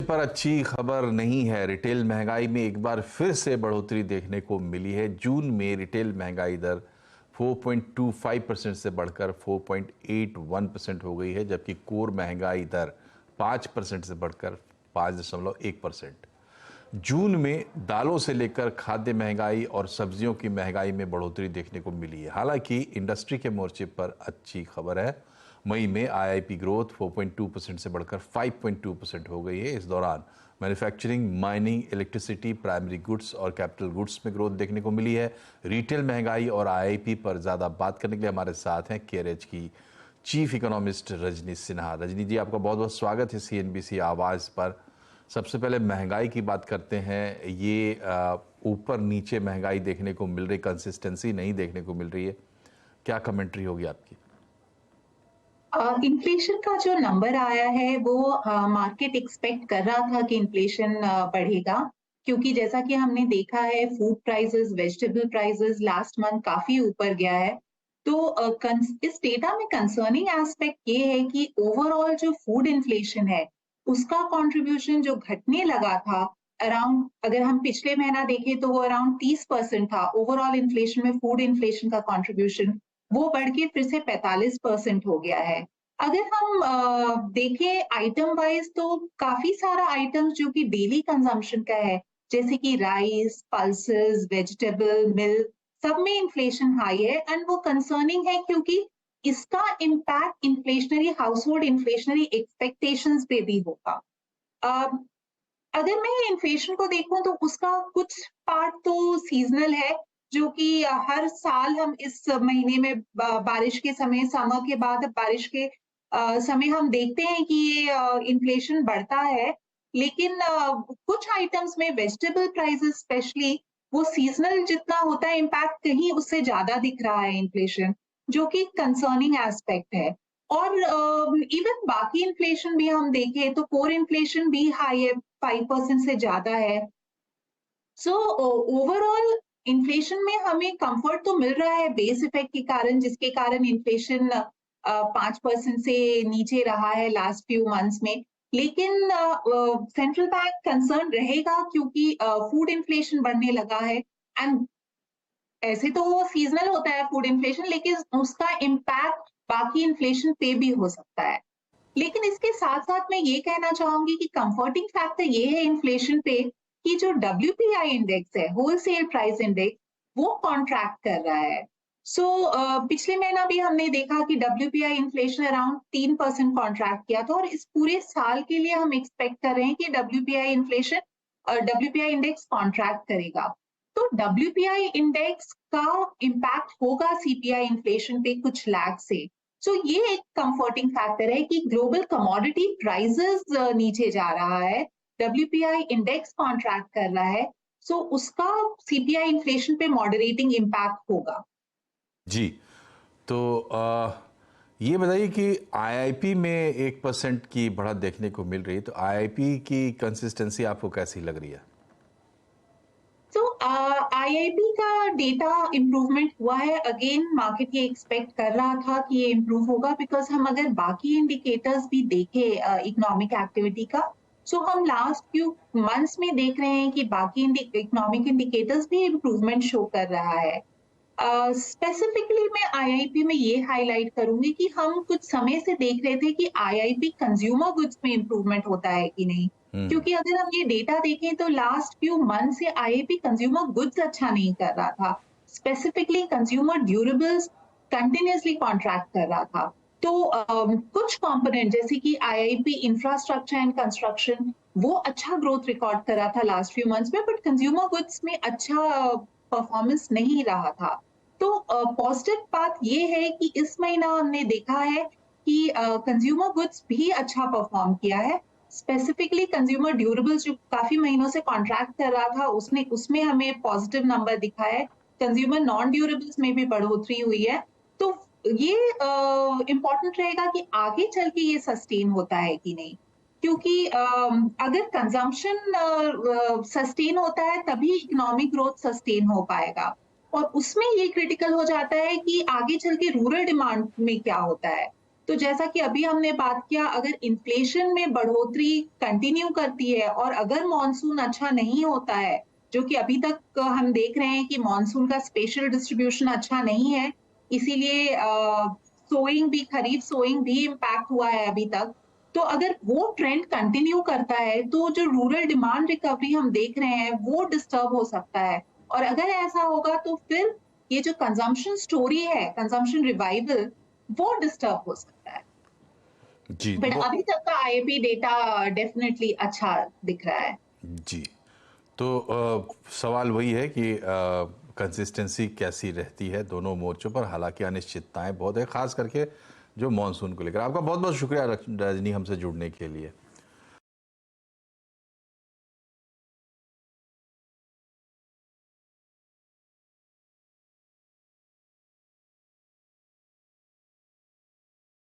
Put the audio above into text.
पर अच्छी खबर नहीं है। रिटेल महंगाई में एक बार फिर से बढ़ोतरी देखने को मिली है। जून में रिटेल महंगाई दर 4.25% से बढ़कर 4.81% हो गई है, जबकि कोर महंगाई दर 5% से बढ़कर 5.1%। जून में दालों से लेकर खाद्य महंगाई और सब्जियों की महंगाई में बढ़ोतरी देखने को मिली है। हालांकि इंडस्ट्री के मोर्चे पर अच्छी खबर है। मई में आईआईपी ग्रोथ 4.2% से बढ़कर 5.2% हो गई है। इस दौरान manufacturing, mining, electricity, primary goods और कैपिटल गुड्स में ग्रोथ देखने को मिली है। रिटेल महंगाई और आईआईपी पर ज़्यादा बात करने के लिए हमारे साथ हैं केयरएज की चीफ इकोनॉमिस्ट रजनी सिन्हा। रजनी जी, आपका बहुत बहुत स्वागत है सीएनबीसी आवाज़ पर। सबसे पहले महंगाई की बात करते हैं। ये ऊपर नीचे महंगाई देखने को मिल रही, कंसिस्टेंसी नहीं देखने को मिल रही है। क्या कमेंट्री होगी आपकी? इन्फ्लेशन का जो नंबर आया है वो मार्केट एक्सपेक्ट कर रहा था कि इन्फ्लेशन बढ़ेगा, क्योंकि जैसा कि हमने देखा है food prices, vegetable prices last month काफी ऊपर गया है। तो इस डेटा में कंसर्निंग एस्पेक्ट ये है कि ओवरऑल जो फूड इन्फ्लेशन है उसका कंट्रीब्यूशन जो घटने लगा था अराउंड, अगर हम पिछले महीना देखें तो वो अराउंड 30% था ओवरऑल इन्फ्लेशन में। फूड इन्फ्लेशन का कंट्रीब्यूशन वो बढ़ के फिर से 45% हो गया है। अगर हम देखें आइटम वाइज तो काफी सारा आइटम्स जो कि डेली कंजम्पशन का है, जैसे कि राइस, पल्सेस, वेजिटेबल, मिल्क, सब में इन्फ्लेशन हाई है। एंड वो कंसर्निंग है क्योंकि इसका impact inflationary household inflationary expectations पे भी होगा। अगर मैं इन्फ्लेशन को देखूं तो उसका कुछ पार्ट तो सीजनल है, जो कि हर साल हम इस महीने में बारिश के समय, समर के बाद बारिश के समय हम देखते हैं कि ये इन्फ्लेशन बढ़ता है। लेकिन कुछ आइटम्स में वेजिटेबल प्राइसेस स्पेशली वो सीजनल जितना होता है इम्पैक्ट कहीं उससे ज्यादा दिख रहा है इन्फ्लेशन, जो कि कंसर्निंग एस्पेक्ट है। और इवन बाकी इन्फ्लेशन भी हम देखें तो कोर इन्फ्लेशन भी हाई है, 5% से ज्यादा है। सो ओवरऑल इन्फ्लेशन में हमें कंफर्ट तो मिल रहा है बेस इफेक्ट के कारण, जिसके कारण इन्फ्लेशन 5% से नीचे रहा है लास्ट फ्यू मंथ्स में। लेकिन सेंट्रल बैंक कंसर्न रहेगा क्योंकि फूड इन्फ्लेशन बढ़ने लगा है। एंड ऐसे तो वो सीजनल होता है फूड इन्फ्लेशन, लेकिन उसका इम्पैक्ट बाकी इन्फ्लेशन पे भी हो सकता है। लेकिन इसके साथ साथ मैं ये कहना चाहूंगी कि कंफर्टिंग फैक्टर ये है इन्फ्लेशन पे कि जो डब्ल्यूपीआई इंडेक्स है, होलसेल प्राइस इंडेक्स, वो कॉन्ट्रैक्ट कर रहा है। सो पिछले महीना भी हमने देखा कि डब्ल्यूपीआई इन्फ्लेशन अराउंड 3% कॉन्ट्रैक्ट किया था, और इस पूरे साल के लिए हम एक्सपेक्ट कर रहे हैं कि डब्ल्यूपीआई इन्फ्लेशन और डब्ल्यूपीआई इंडेक्स कॉन्ट्रैक्ट करेगा। तो डब्ल्यूपीआई इंडेक्स का इम्पैक्ट होगा सीपीआई इन्फ्लेशन पे कुछ लैग से। सो ये एक कंफर्टिंग फैक्टर है कि ग्लोबल कमोडिटी प्राइसेस नीचे जा रहा है, डब्ल्यूपीआई इंडेक्स कॉन्ट्रैक्ट कर रहा है। सो उसका सीपीआई इन्फ्लेशन पे मॉडरेटिंग इम्पैक्ट होगा। जी, तो ये बताइए कि आईआईपी में 1% की बढ़त देखने को मिल रही है, तो आईआईपी की कंसिस्टेंसी आपको कैसी लग रही है? तो आईआईपी का डेटा इम्प्रूवमेंट हुआ है। अगेन मार्केट ये एक्सपेक्ट कर रहा था कि ये इम्प्रूव होगा, बिकॉज हम अगर बाकी इंडिकेटर्स भी देखें इकोनॉमिक एक्टिविटी का, सो हम लास्ट फ्यू मंथ्स में देख रहे हैं कि बाकी इकोनॉमिक इंडिकेटर्स भी इम्प्रूवमेंट शो कर रहा है। स्पेसिफिकली मैं आईआईपी में ये हाईलाइट करूंगी कि हम कुछ समय से देख रहे थे कि आईआईपी कंज्यूमर गुड्स में इम्प्रूवमेंट होता है कि नहीं। क्योंकि अगर हम ये डेटा देखें तो लास्ट फ्यू मंथ से आईआईपी कंज्यूमर गुड्स अच्छा नहीं कर रहा था, specifically consumer durables continuously contract कर रहा था। तो कुछ कंपोनेंट जैसे कि आईआईपी इंफ्रास्ट्रक्चर एंड कंस्ट्रक्शन, वो अच्छा ग्रोथ रिकॉर्ड कर रहा था लास्ट फ्यू मंथ्स में, बट कंज्यूमर गुड्स में अच्छा परफॉर्मेंस नहीं रहा था। तो पॉजिटिव बात ये है कि इस महीना हमने देखा है कि कंज्यूमर गुड्स भी अच्छा परफॉर्म किया है। स्पेसिफिकली कंज्यूमर ड्यूरेबल्स जो काफी महीनों से कॉन्ट्रैक्ट कर रहा था, उसने उसमें हमें पॉजिटिव नंबर दिखा है। कंज्यूमर नॉन ड्यूरेबल्स में भी बढ़ोतरी हुई है। तो ये इम्पोर्टेंट रहेगा कि आगे चल के ये सस्टेन होता है कि नहीं, क्योंकि अगर कंजम्पशन सस्टेन होता है तभी इकोनॉमिक ग्रोथ सस्टेन हो पाएगा। और उसमें ये क्रिटिकल हो जाता है कि आगे चल के रूरल डिमांड में क्या होता है। तो जैसा कि अभी हमने बात किया, अगर इन्फ्लेशन में बढ़ोतरी कंटिन्यू करती है और अगर मॉनसून अच्छा नहीं होता है, जो कि अभी तक हम देख रहे हैं कि मॉनसून का स्पेशल डिस्ट्रीब्यूशन अच्छा नहीं है, इसीलिए सोइंग भी, खरीफ सोइंग भी इम्पैक्ट हुआ है अभी तक। तो अगर वो ट्रेंड कंटिन्यू करता है, तो जो रूरल डिमांड रिकवरी हम देख रहे हैं, वो डिस्टर्ब हो सकता है। और अगर ऐसा होगा तो फिर ये जो कंजम्पशन स्टोरी है, कंजम्पशन रिवाइवल, वो डिस्टर्ब हो सकता है। जी, तो बट अभी तक का आईएपी डेटा डेफिनेटली अच्छा दिख रहा है। जी। तो सवाल वही है कि कंसिस्टेंसी कैसी रहती है दोनों मोर्चों पर, हालांकि अनिश्चितताएं बहुत है, खास करके जो मॉनसून को लेकर। आपका बहुत बहुत शुक्रिया रजनी, हमसे जुड़ने के लिए।